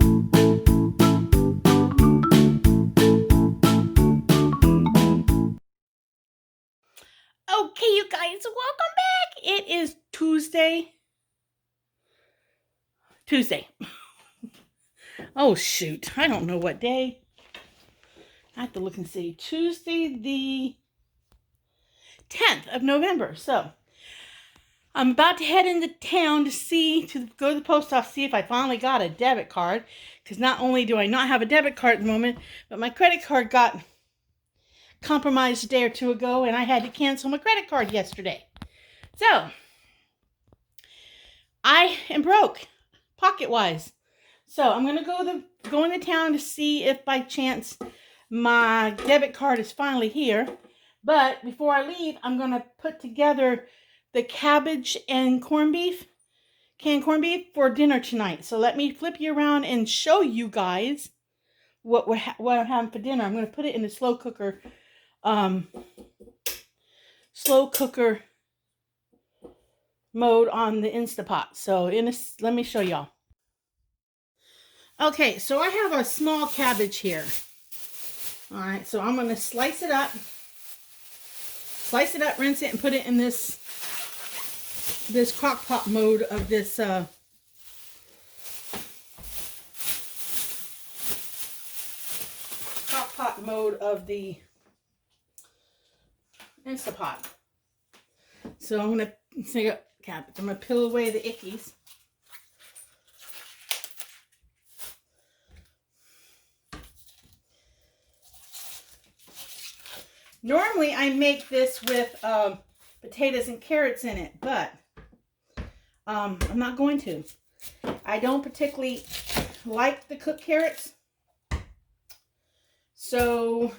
Okay, you guys, welcome back. It is Tuesday. Oh, shoot. I don't know what day. I have to look and see. Tuesday, the 10th of November. So, I'm about to head into town to go to the post office, see if I finally got a debit card. Because not only do I not have a debit card at the moment, but my credit card got compromised a day or two ago, and I had to cancel my credit card yesterday. So, I am broke, pocket-wise. So I'm going to go into town to see if by chance my debit card is finally here. But before I leave, I'm going to put together the cabbage and canned corned beef for dinner tonight. So let me flip you around and show you guys what I'm having for dinner. I'm going to put it in the slow cooker mode on the Instapot. So let me show y'all. Okay, so I have a small cabbage here. All right, so I'm going to slice it up, rinse it, and put it in this crock pot mode of this the Instapot. So I'm going to take up cabbage. I'm going to peel away the ickies. Normally I make this with potatoes and carrots in it, but I'm not going to. I don't particularly like the cooked carrots, so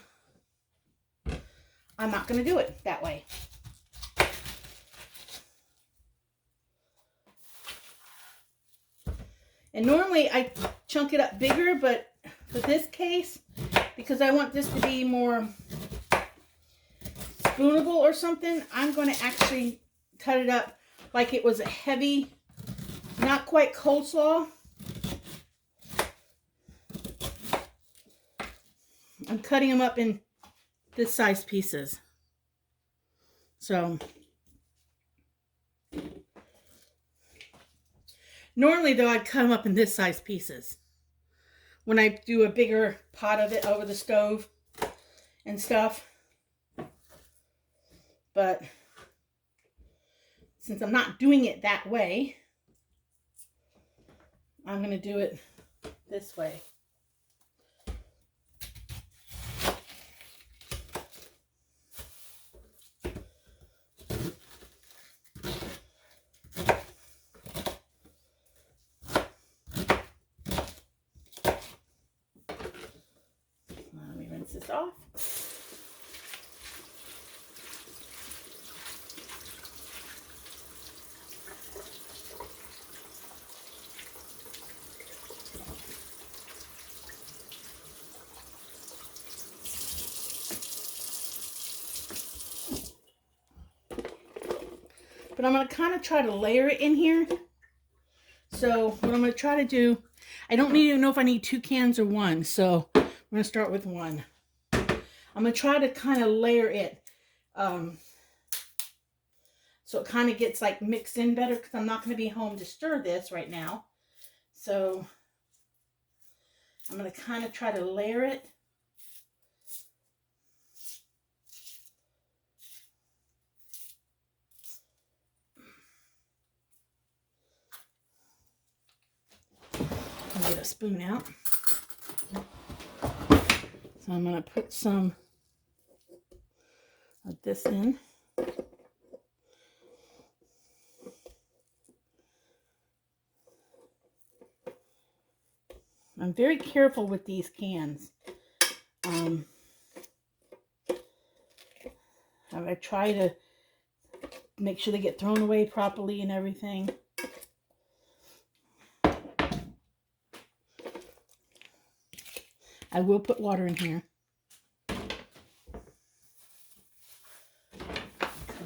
I'm not going to do it that way. And normally I chunk it up bigger, but for this case, because I want this to be more spoonable or something, I'm going to actually cut it up like it was a heavy, not quite coleslaw. I'm cutting them up in this size pieces. So normally though, I'd cut them up in this size pieces when I do a bigger pot of it over the stove and stuff. But since I'm not doing it that way, I'm going to do it this way. Let me rinse this off. But I'm going to kind of try to layer it in here. So what I'm going to try to do, I don't even know if I need 2 cans or 1. So I'm going to start with 1. I'm going to try to kind of layer it so it kind of gets like mixed in better, because I'm not going to be home to stir this right now. So I'm going to kind of try to layer it. I'll get a spoon out. So I'm going to put some of this in. I'm very careful with these cans. I try to make sure they get thrown away properly and everything. I will put water in here. Cut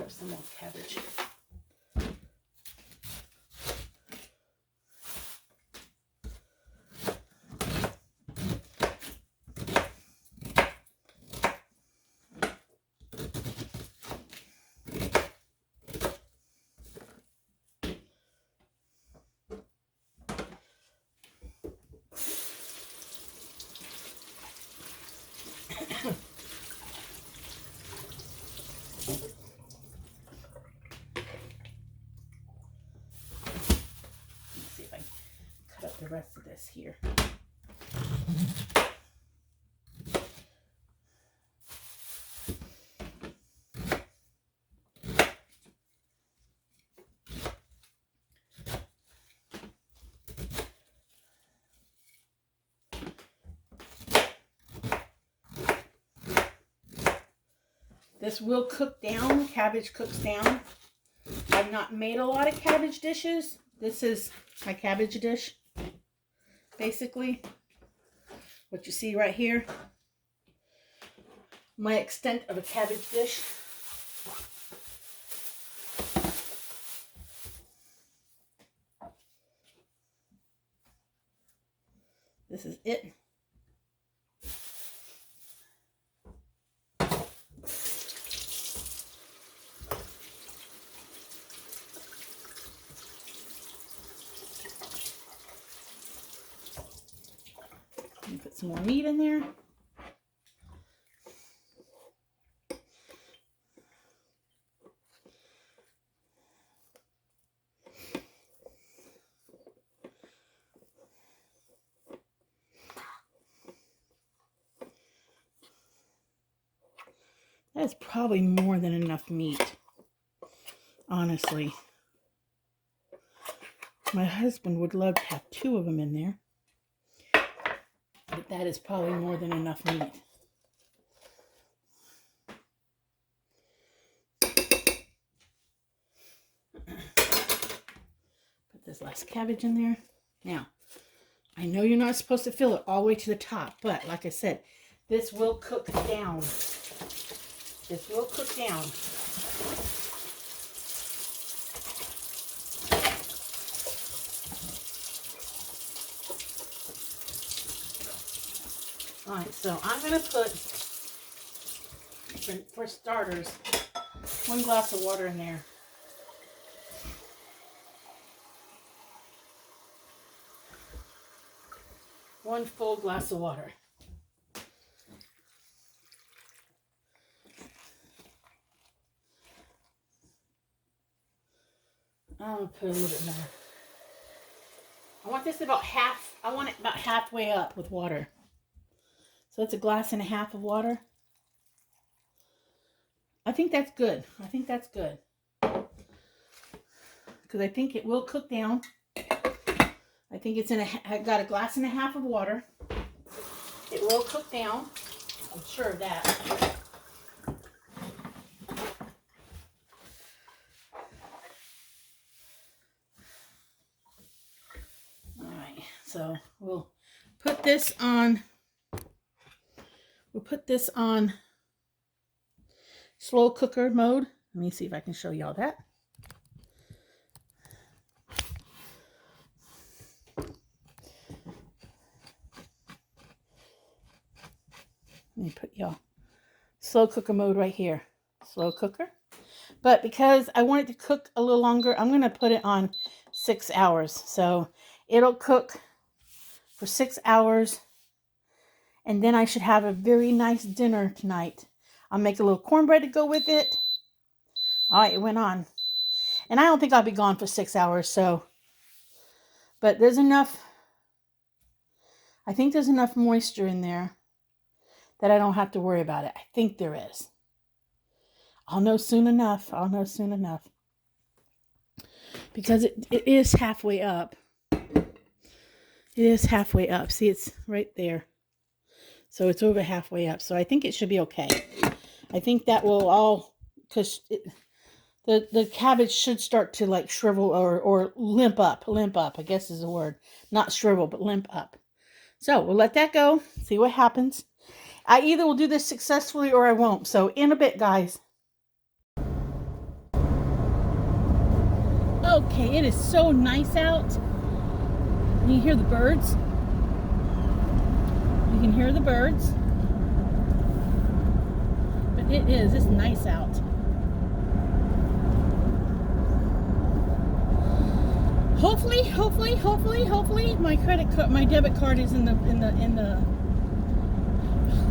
up some more cabbage. this here. This will cook down. Cabbage cooks down. I've not made a lot of cabbage dishes. This is my cabbage dish. Basically, what you see right here. My extent of a cabbage dish. This is it. Put some more meat in there. That's probably more than enough meat, honestly. My husband would love to have 2 of them in there. But that is probably more than enough meat. Put this last cabbage in there. Now, I know you're not supposed to fill it all the way to the top, but like I said, this will cook down. This will cook down. All right, so I'm going to put, for starters, 1 glass of water in there. One full glass of water. I'm going to put a little bit more. I want this about half, I want it about halfway up with water. So it's 1.5 glasses of water. I think that's good. I think that's good. Because I think it will cook down. I think it's I got 1.5 glasses of water. It will cook down. I'm sure of that. Alright, so we'll put this on. We'll put this on slow cooker mode. Let me see if I can show y'all that. Let me put y'all slow cooker mode right here. Slow cooker. But because I want it to cook a little longer, I'm going to put it on 6 hours. So it'll cook for 6 hours. And then I should have a very nice dinner tonight. I'll make a little cornbread to go with it. All right, it went on. And I don't think I'll be gone for 6 hours, so. But there's enough. I think there's enough moisture in there that I don't have to worry about it. I think there is. I'll know soon enough. I'll know soon enough. Because it is halfway up. It is halfway up. See, it's right there. So it's over halfway up. So I think it should be okay. I think that will all, because the cabbage should start to like shrivel or limp up. Limp up, I guess is the word. Not shrivel, but limp up. So we'll let that go. See what happens. I either will do this successfully or I won't. So in a bit, guys. Okay, it is so nice out. You hear the birds. You can hear the birds. But it's nice out. Hopefully my credit card, my debit card is in the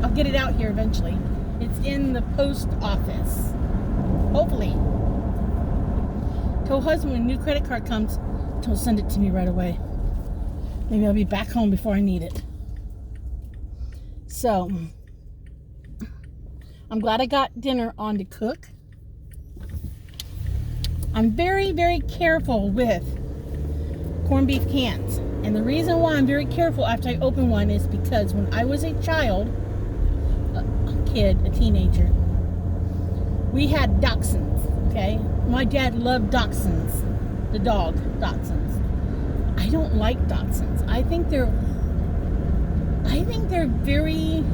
I'll get it out here eventually. It's in the post office. Hopefully. Tell husband when a new credit card comes, he'll send it to me right away. Maybe I'll be back home before I need it. So, I'm glad I got dinner on to cook. I'm very, very careful with corned beef cans. And the reason why I'm very careful after I open one is because when I was a child, a teenager, we had Dachshunds, okay? My dad loved Dachshunds, the dog Dachshunds. I don't like Dachshunds. I think they're very...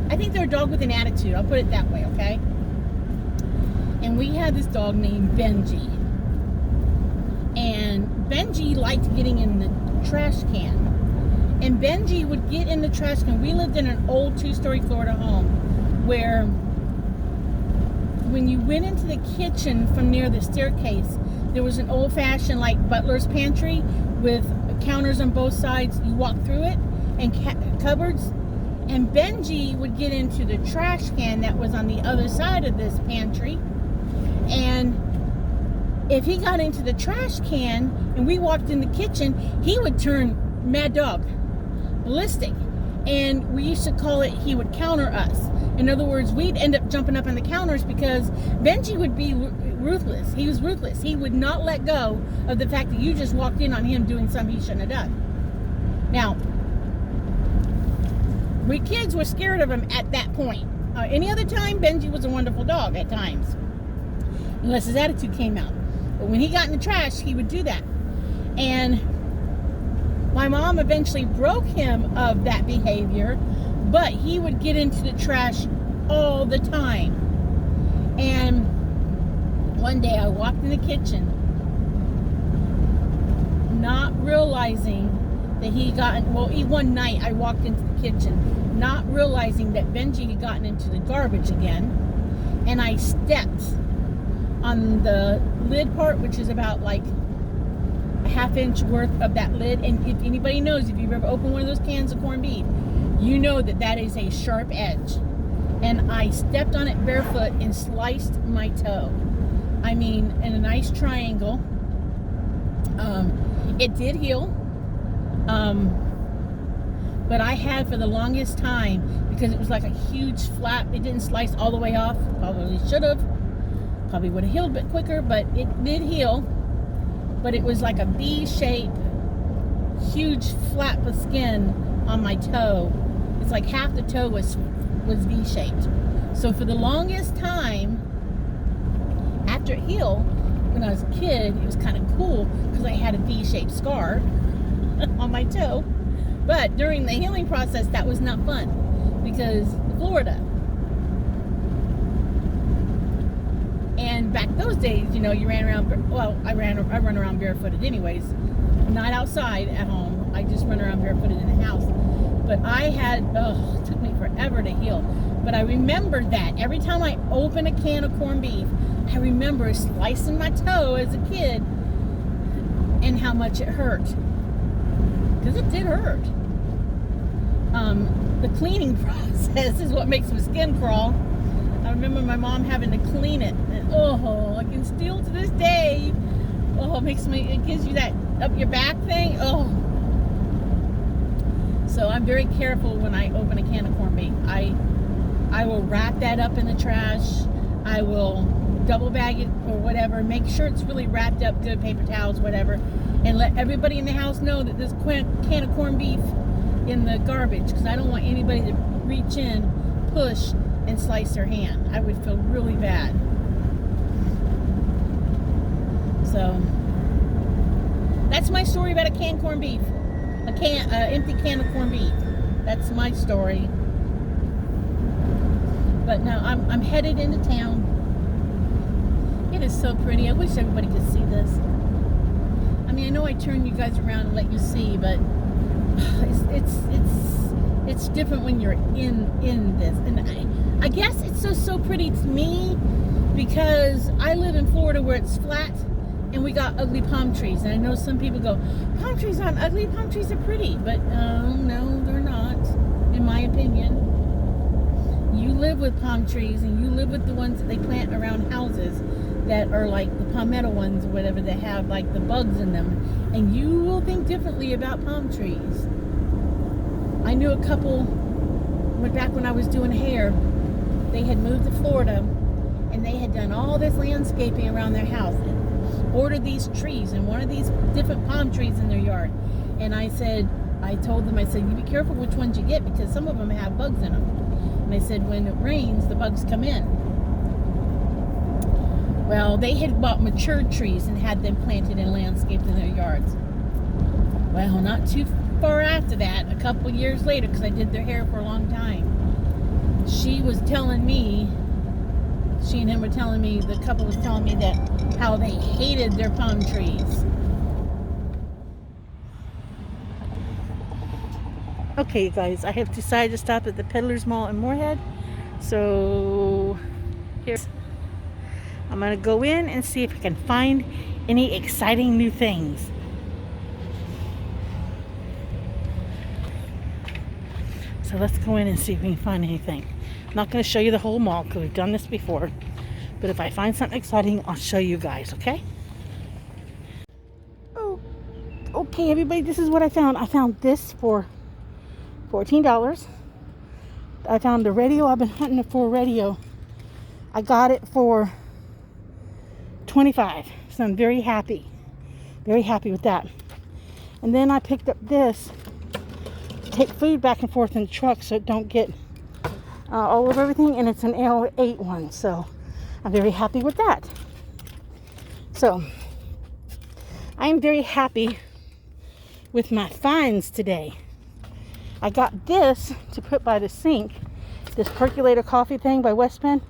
I think they're a dog with an attitude. I'll put it that way, okay? And we had this dog named Benji. And Benji liked getting in the trash can. And Benji would get in the trash can. We lived in an old 2-story Florida home where when you went into the kitchen from near the staircase, there was an old-fashioned like butler's pantry with counters on both sides. You walk through it and cupboards. And Benji would get into the trash can that was on the other side of this pantry. And if he got into the trash can and we walked in the kitchen, he would turn mad dog, ballistic. And we used to call it, he would counter us. In other words, we'd end up jumping up on the counters because Benji would be ruthless. He was ruthless. He would not let go of the fact that you just walked in on him doing something he shouldn't have done. Now, we kids were scared of him at that point. Any other time, Benji was a wonderful dog at times, unless his attitude came out. But when he got in the trash, he would do that. And my mom eventually broke him of that behavior, but he would get into the trash all the time. And one day I walked in the kitchen, not realizing that he got, one night I walked into the kitchen, not realizing that Benji had gotten into the garbage again, and I stepped on the lid part, which is about like a ½ inch worth of that lid. And if anybody knows, if you've ever opened one of those cans of corned beef, you know that that is a sharp edge. And I stepped on it barefoot and sliced my toe. I mean, in a nice triangle. It did heal. But I had for the longest time, because it was like a huge flap, it didn't slice all the way off. Probably should have. Probably would have healed a bit quicker, but it did heal. But it was like a V-shape, huge flap of skin on my toe. It's like half the toe was V-shaped. So for the longest time, after it healed, when I was a kid, it was kind of cool because I had a V-shaped scar on my toe. But during the healing process, that was not fun because Florida. And back those days, you know, you ran around, well, I run around barefooted anyways, not outside at home. I just run around barefooted in the house. But I had, it took me forever to heal. But I remember that every time I open a can of corned beef, I remember slicing my toe as a kid and how much it hurt. Because it did hurt. The cleaning process is what makes my skin crawl. I remember my mom having to clean it. And, I can still to this day. It gives you that up your back thing. So I'm very careful when I open a can of corned beef. I will wrap that up in the trash. I will double bag it or whatever. Make sure it's really wrapped up good, paper towels, whatever. And let everybody in the house know that there's a can of corned beef in the garbage. Because I don't want anybody to reach in, push, and slice their hand. I would feel really bad. So that's my story about a canned corned beef. Empty can of corned beef. That's my story. But now I'm headed into town. It is so pretty. I wish everybody could see this. I mean, I know I turned you guys around and let you see, but it's different when you're in this. And I guess it's so pretty to me because I live in Florida where it's flat and we got ugly palm trees. And I know some people go, palm trees aren't ugly, palm trees are pretty. But no, they're not, in my opinion. You live with palm trees and you live with the ones that they plant around houses. that are like the palmetto ones or whatever that have like the bugs in them, and you will think differently about palm trees. I knew a couple back when I was doing hair. They had moved to Florida and they had done all this landscaping around their house and ordered these trees and one of these different palm trees in their yard. And I told them, I said, you be careful which ones you get because some of them have bugs in them. And I said, when it rains, the bugs come in. Well, they had bought mature trees and had them planted and landscaped in their yards. Well, not too far after that, a couple years later, because I did their hair for a long time, she was telling me, she and him were telling me, the couple was telling me that how they hated their palm trees. Okay, you guys, I have decided to stop at the Peddler's Mall in Moorhead. So, here's, I'm going to go in and see if I can find any exciting new things. So let's go in and see if we can find anything. I'm not going to show you the whole mall because we've done this before. But if I find something exciting, I'll show you guys, okay? Oh, okay, everybody, this is what I found. I found this for $14. I found the radio. I've been hunting for a radio. I got it for $25. So I'm very happy. Very happy with that. And then I picked up this. Take food back and forth in the truck so it don't get all over everything, and it's an L8 one, so I'm very happy with that. So I am very happy with my finds today. I got this to put by the sink, this percolator coffee thing by Westpen,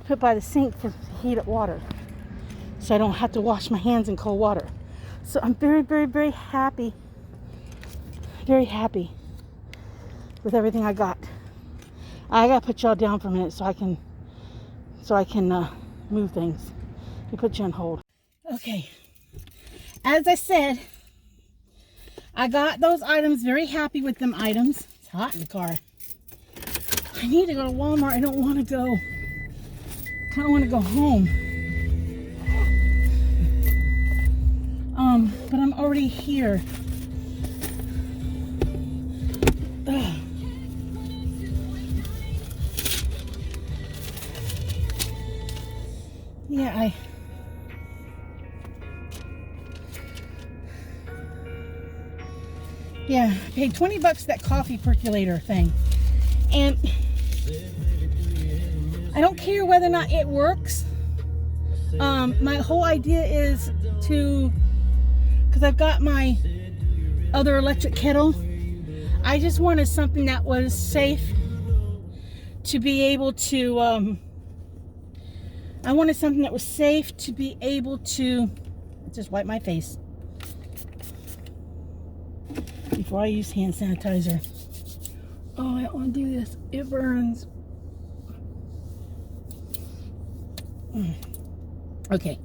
put by the sink for heat up water so I don't have to wash my hands in cold water. So I'm very, very, very happy with everything I got. I gotta put y'all down for a minute so I can move things. Let me put you on hold. Okay, as I said, I got those items. Very happy with them items. It's hot in the car. I need to go to Walmart. I don't want to go. Kind of want to go home. But I'm already here. Ugh. Yeah, I paid $20 that coffee percolator thing. And I don't care whether or not it works. My whole idea is to, because I've got my other electric kettle, I just wanted something that was safe to be able to, I wanted something that was safe to be able to, just wipe my face before I use hand sanitizer. Oh, I don't want to do this. It burns. Okay,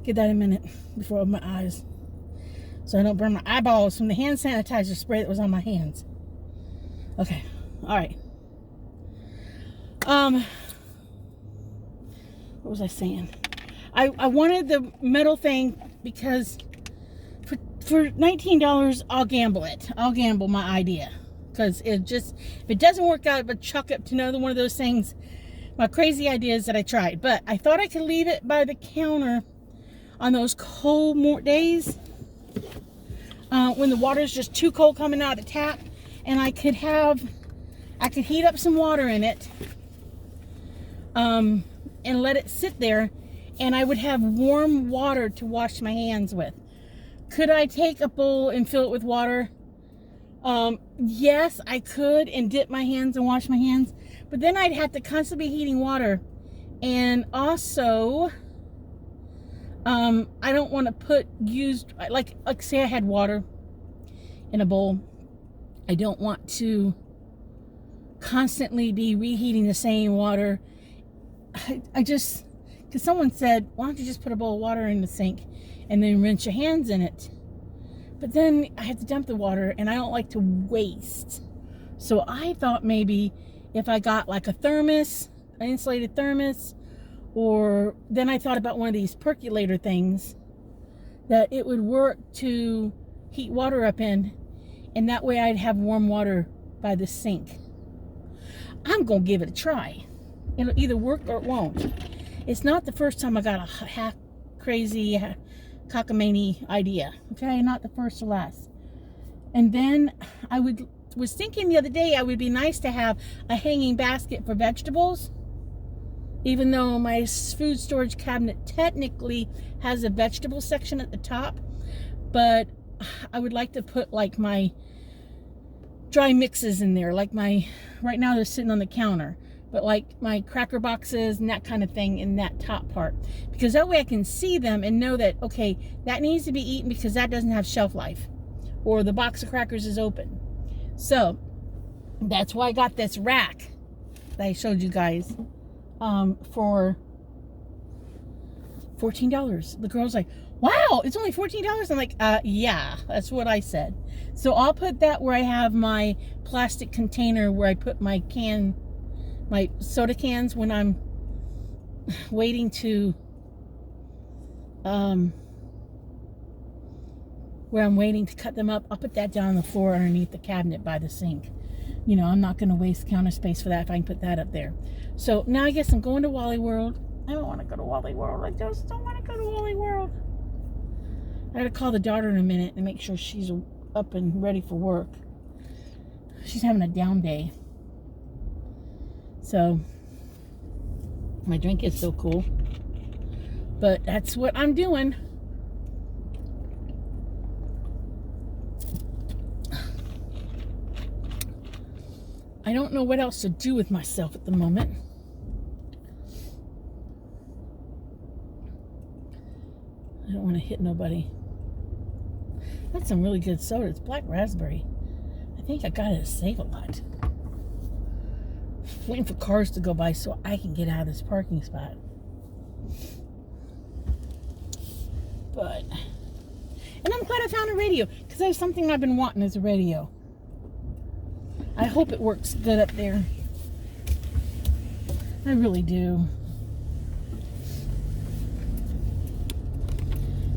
get that in a minute before I open my eyes, so I don't burn my eyeballs from the hand sanitizer spray that was on my hands. Okay, all right. What was I saying? I wanted the metal thing because for $19, I'll gamble it. I'll gamble my idea. Because if it doesn't work out, but chuck up to another one of those things, my crazy ideas that I tried. But I thought I could leave it by the counter on those cold days when the water's just too cold coming out of the tap, and I could heat up some water in it, and let it sit there, and I would have warm water to wash my hands with. Could I take a bowl and fill it with water? Yes, I could, and dip my hands and wash my hands, but then I'd have to constantly be heating water. And also, I don't want to put like say I had water in a bowl. I don't want to constantly be reheating the same water. I just, because someone said, why don't you just put a bowl of water in the sink and then rinse your hands in it? But then I have to dump the water, and I don't like to waste. So I thought maybe if I got like a thermos, an insulated thermos, Or then I thought about one of these percolator things that it would work to heat water up in, and that way I'd have warm water by the sink. I'm gonna give it a try. It'll either work or it won't. It's not the first time I got a half crazy cockamamie idea. Okay, not the first or last. And then I was thinking the other day it would be nice to have a hanging basket for vegetables, even though my food storage cabinet technically has a vegetable section at the top. But I would like to put like my dry mixes in there, like right now they're sitting on the counter, but like my cracker boxes and that kind of thing in that top part, because that way I can see them and know that, okay, that needs to be eaten because that doesn't have shelf life, or the box of crackers is open. So that's why I got this rack that I showed you guys for $14. The girl's like, wow, it's only $14? I'm like, yeah, that's what I said. So I'll put that where I have my plastic container where I put my soda cans when I'm waiting to, where I'm waiting to cut them up. I'll put that down on the floor underneath the cabinet by the sink. You know, I'm not going to waste counter space for that if I can put that up there. So now I guess I'm going to Wally World. I don't want to go to Wally World. I just don't want to go to Wally World. I gotta call the daughter in a minute and make sure she's up and ready for work. She's having a down day. So my drink is so cool. But that's what I'm doing. I don't know what else to do with myself at the moment. I don't want to hit nobody. That's some really good soda. It's black raspberry. I think I got it at Save-A-Lot. Waiting for cars to go by so I can get out of this parking spot. And I'm glad I found a radio, because that's something I've been wanting, is a radio. I hope it works good up there. I really do.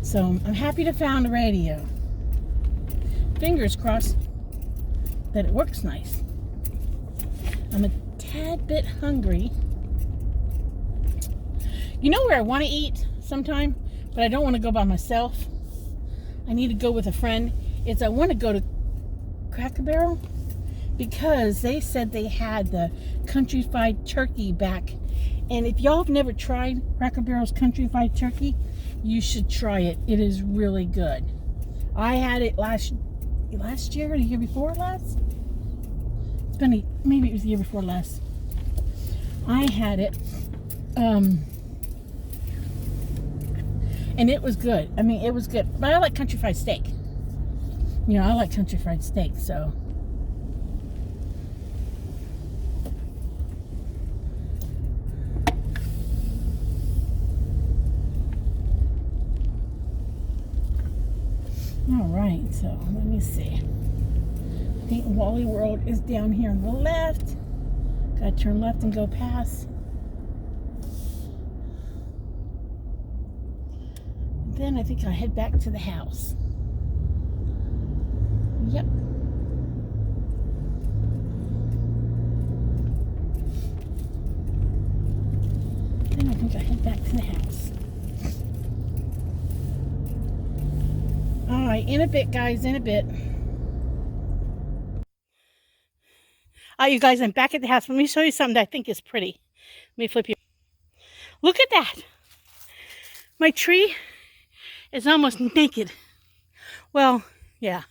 So I'm happy to found a radio. Fingers crossed that it works nice. I'm a tad bit hungry. You know where I want to eat sometime, but I don't want to go by myself. I need to go with a friend. I want to go to Cracker Barrel, because they said they had the country fried turkey back. And if y'all have never tried Cracker Barrel's country fried turkey, you should try it. It is really good. I had it last year or the year before last. Maybe it was the year before last. I had it, and it was good. I mean, it was good. But I like country fried steak. You know, I like country fried steak, so. All right, so let me see. I think Wally World is down here on the left. Gotta turn left and go past. Then I think I'll head back to the house. Yep. Then I think I'll head back to the house. All right, in a bit, guys, in a bit. All right, you guys, I'm back at the house. Let me show you something that I think is pretty. Let me flip you. Look at that. My tree is almost naked. Well, yeah.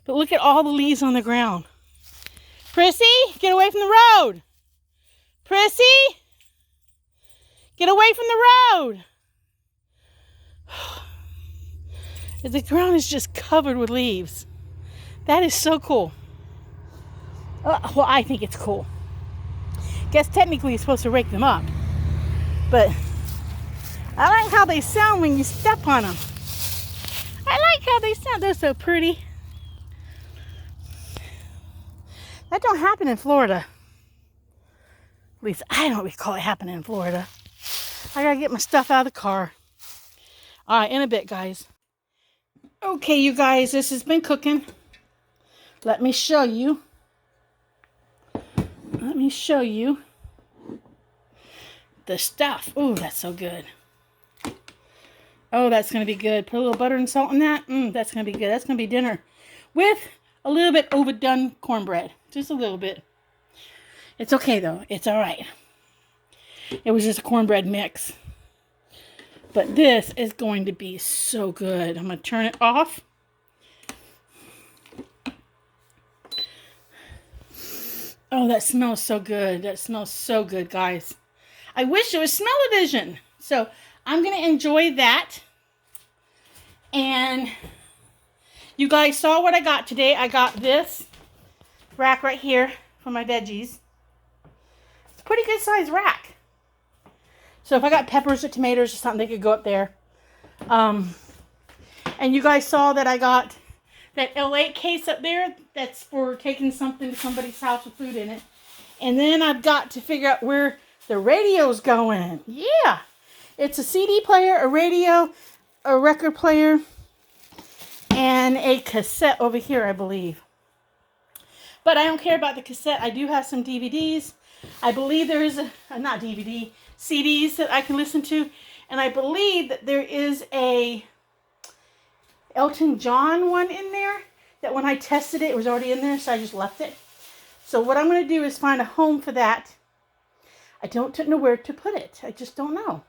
But look at all the leaves on the ground. Prissy, get away from the road. Prissy, get away from the road. The ground is just covered with leaves. That is so cool. Well, I think it's cool. Guess technically you're supposed to rake them up. But I like how they sound when you step on them. I like how they sound. They're so pretty. That don't happen in Florida. At least I don't recall it happening in Florida. I gotta get my stuff out of the car. All right, in a bit, guys. Okay, you guys, this has been cooking. Let me show you. Let me show you the stuff. Oh, that's so good. Oh, that's going to be good. Put a little butter and salt in that. That's going to be good. That's going to be dinner with a little bit overdone cornbread. Just a little bit. It's okay, though. It's all right. It was just a cornbread mix. But this is going to be so good. I'm going to turn it off. Oh, that smells so good. That smells so good, guys. I wish it was smell-o-vision. So I'm going to enjoy that. And you guys saw what I got today. I got this rack right here for my veggies. It's a pretty good size rack. So if I got peppers or tomatoes or something, they could go up there. And you guys saw that I got that L8 case up there. That's for taking something to somebody's house with food in it. And then I've got to figure out where the radio's going. Yeah. It's a CD player, a radio, a record player, and a cassette over here, I believe. But I don't care about the cassette. I do have some DVDs. I believe there is not DVD, CDs that I can listen to. And I believe that there is a Elton John one in there that when I tested it, it was already in there, so I just left it. So what I'm going to do is find a home for that. I don't know where to put it. I just don't know.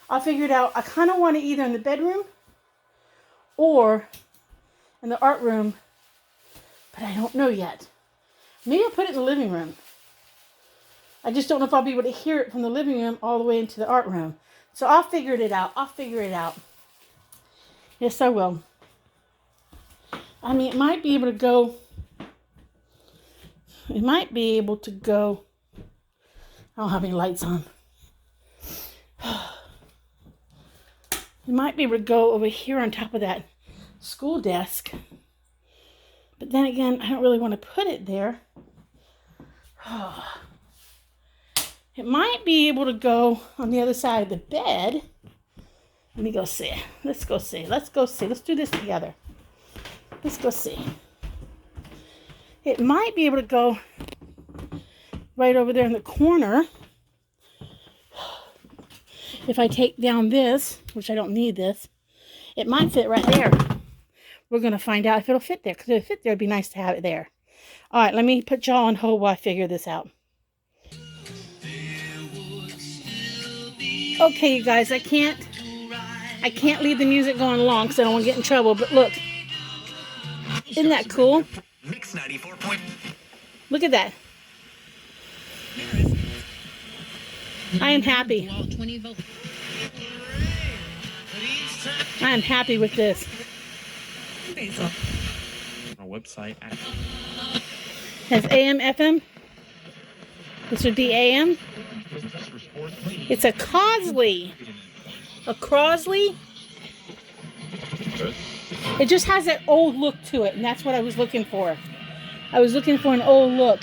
I'll figure it out. I kind of want it either in the bedroom or in the art room, but I don't know yet. Maybe I'll put it in the living room. I just don't know if I'll be able to hear it from the living room all the way into the art room. So I'll figure it out. I'll figure it out. Yes, I will. I mean, it might be able to go. It might be able to go. I don't have any lights on. It might be able to go over here on top of that school desk. But then again, I don't really want to put it there. It might be able to go on the other side of the bed. Let me go see. Let's go see. Let's go see. Let's do this together. Let's go see. It might be able to go right over there in the corner. If I take down this, which I don't need this, it might fit right there. We're going to find out if it'll fit there. Because if it fit there, it'd be nice to have it there. All right, let me put y'all on hold while I figure this out. Okay, you guys, I can't leave the music going long because I don't want to get in trouble. But look, isn't that cool? Look at that. I am happy. I am happy with this. Our website has AM, FM. This would be AM. It's a Crosley. A Crosley. It just has that old look to it, and that's what I was looking for. I was looking for an old look.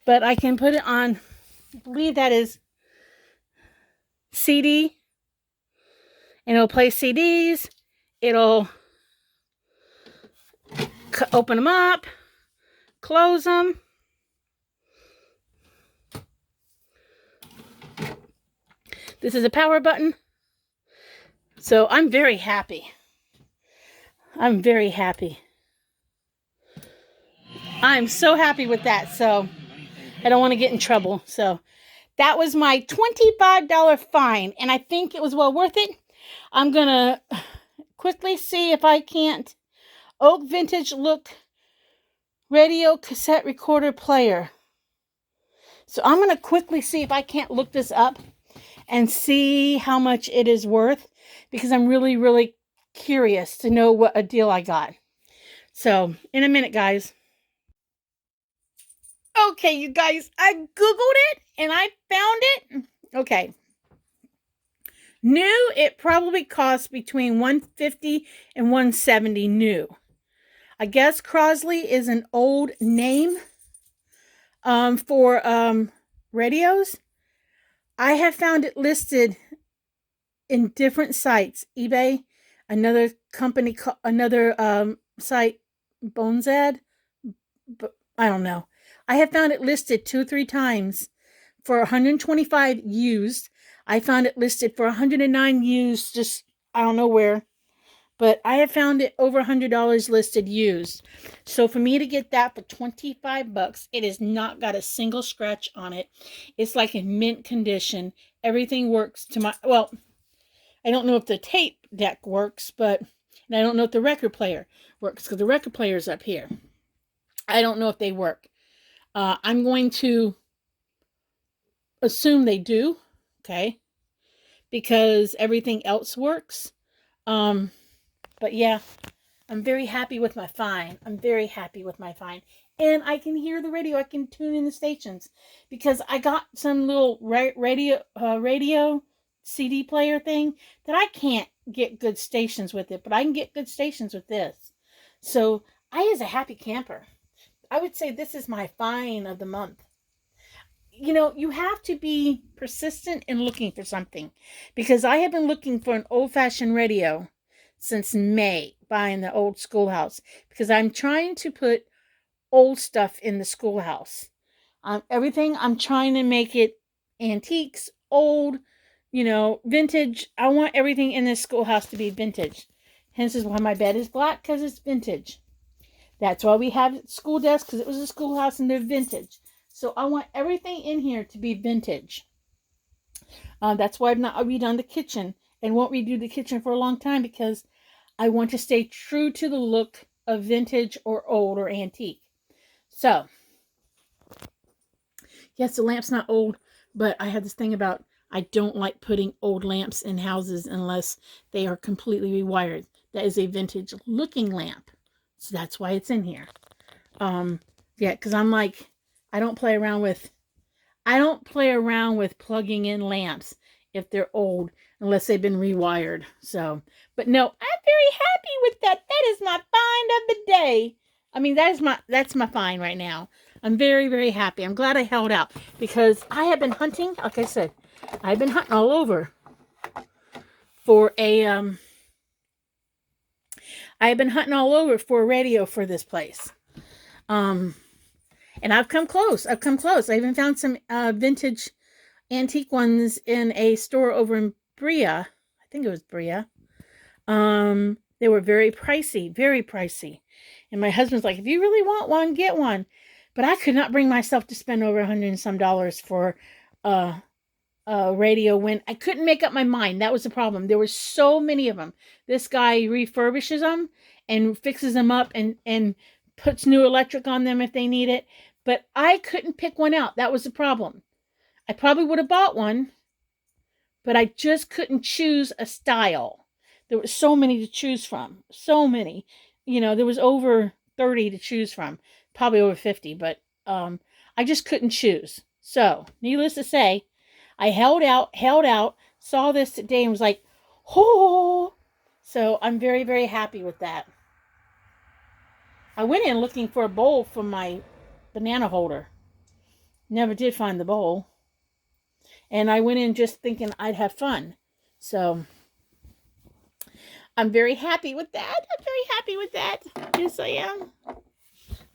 But I can put it on, I believe that is CD. And it'll play CDs. It'll open them up, close them. This is a power button. So I'm very happy. I'm very happy. I'm so happy with that. So I don't want to get in trouble. So that was my $25 fine. And I think it was well worth it. I'm going to quickly see if I can't. Oak Vintage Look Radio Cassette Recorder Player. So I'm going to quickly see if I can't look this up and see how much it is worth. Because I'm really, really curious to know what a deal I got. So, in a minute, guys. Okay, you guys, I Googled it and I found it. Okay. New, it probably costs between $150 and $170 new. I guess Crosley is an old name for radios. I have found it listed in different sites. eBay, another company, another site, Bonzad. But I don't know. I have found it listed 2 or 3 times for 125 used. I found it listed for 109 used, just I don't know where. But I have found it over $100 listed used. So for me to get that for 25 bucks, it has not got a single scratch on it. It's like in mint condition. Everything works to my, well, I don't know if the tape deck works, but, and I don't know if the record player works because the record player is up here. I don't know if they work. I'm going to assume they do, okay, because everything else works. But yeah, I'm very happy with my find. I'm very happy with my find. And I can hear the radio. I can tune in the stations because I got some little radio CD player thing that I can't get good stations with it, but I can get good stations with this. So I, as a happy camper, I would say this is my find of the month. You know, you have to be persistent in looking for something because I have been looking for an old-fashioned radio since May, buying the old schoolhouse because I'm trying to put old stuff in the schoolhouse. Everything, I'm trying to make it antiques, old, you know, vintage. I want everything in this schoolhouse to be vintage. Hence is why my bed is black, because it's vintage. That's why we have school desks, because it was a schoolhouse and they're vintage. So I want everything in here to be vintage. That's why I've not redone the kitchen and won't redo the kitchen for a long time, because I want to stay true to the look of vintage or old or antique. So, yes, the lamp's not old, but I have this thing about I don't like putting old lamps in houses unless they are completely rewired. That is a vintage looking lamp. So that's why it's in here. Yeah, because I'm like, I don't play around with plugging in lamps if they're old unless they've been rewired. So, but no, I'm very happy with that. That is my find of the day. I mean, that's my find right now. I'm very, very happy. I'm glad I held out because I have been hunting. Like I said, I've been hunting all over for a I've been hunting all over for a radio for this place. And I've come close. I even found some vintage antique ones in a store over in Brea. I think it was Brea. They were very pricey. And my husband's like, if you really want one, get one. But I could not bring myself to spend over $100 and some for a radio when I couldn't make up my mind. That was the problem. There were so many of them. This guy refurbishes them and fixes them up and puts new electric on them if they need it. But I couldn't pick one out. That was the problem. I probably would have bought one, but I just couldn't choose a style. There were so many to choose from. So many. You know, there was over 30 to choose from. Probably over 50, but I just couldn't choose. So, needless to say, I held out, saw this today and was like, oh. So, I'm very, very happy with that. I went in looking for a bowl for my banana holder. Never did find the bowl. And I went in just thinking I'd have fun. So, I'm very happy with that. Yes, I am.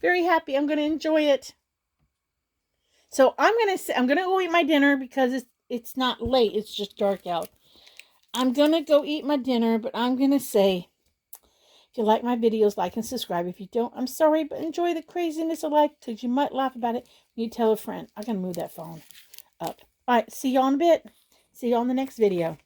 Very happy. I'm going to enjoy it. So, I'm going to go eat my dinner because it's not late. It's just dark out. I'm going to go eat my dinner, but I'm going to say, if you like my videos, like and subscribe. If you don't, I'm sorry, but enjoy the craziness of life because you might laugh about it. You tell a friend. I'm going to move that phone up. All right, see y'all in a bit. See y'all in the next video.